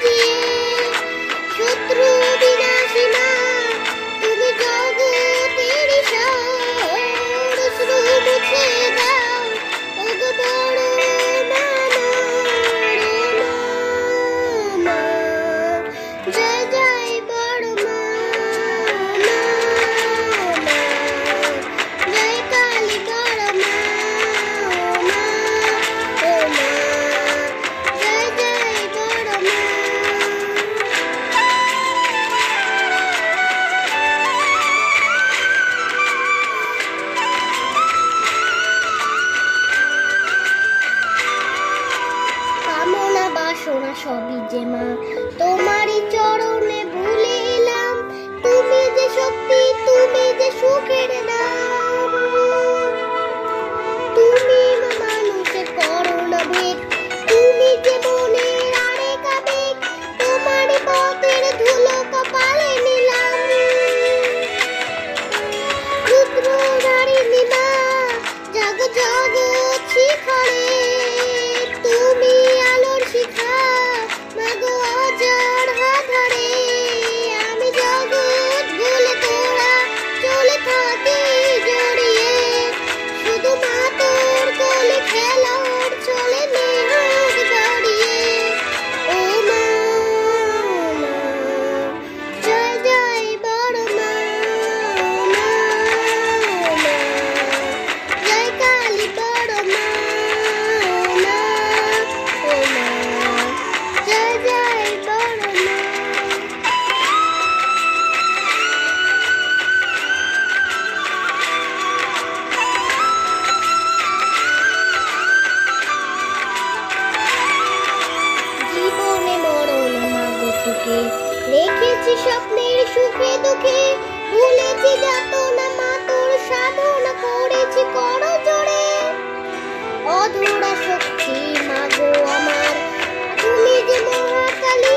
সাজিয়ে শত্রু বিনাশী মা তুমি জগতের ঈশ্বর অশ্রু মুছে দাও ওগো বড় মা মা জয় জয় বড় মা জয় কালী বড় মা জয় জয় বড় মা। কামনা বাসনা সবই যে মা তোমারই চরণে ভুলে এলাম তুমি যে শক্তি তুমি যে সুখের নাম তুমি মা মানুষের করুণা ভেদ তুমি যে মনের আরেক আবেগ তোমারই পথের ধুলো কপালে নিলাম রুদ্রধারিণী মা জগ জগৎ শিখরে তুমি আলোর শিখা মাগো অজর হাধারে আমি জগৎ ভুলে তোরা চলে থাকি জড়িয়ে শুধু মা তোর কোলে খেলার চলে মেঘ গড়িয়ে ও মা জয় জয় বড় মা জয় কালী বড় মা ও মা জয় জয় বড় মা। জীবনে মরণ মাগো তোকে রেখেছি স্বপ্নের সুখে দুঃখে ভুলেছি যাতনা মা তোর সাধনা করেছি করো জোরে অধরা শক্তি মাগো আমার তুমি যে মহাকালী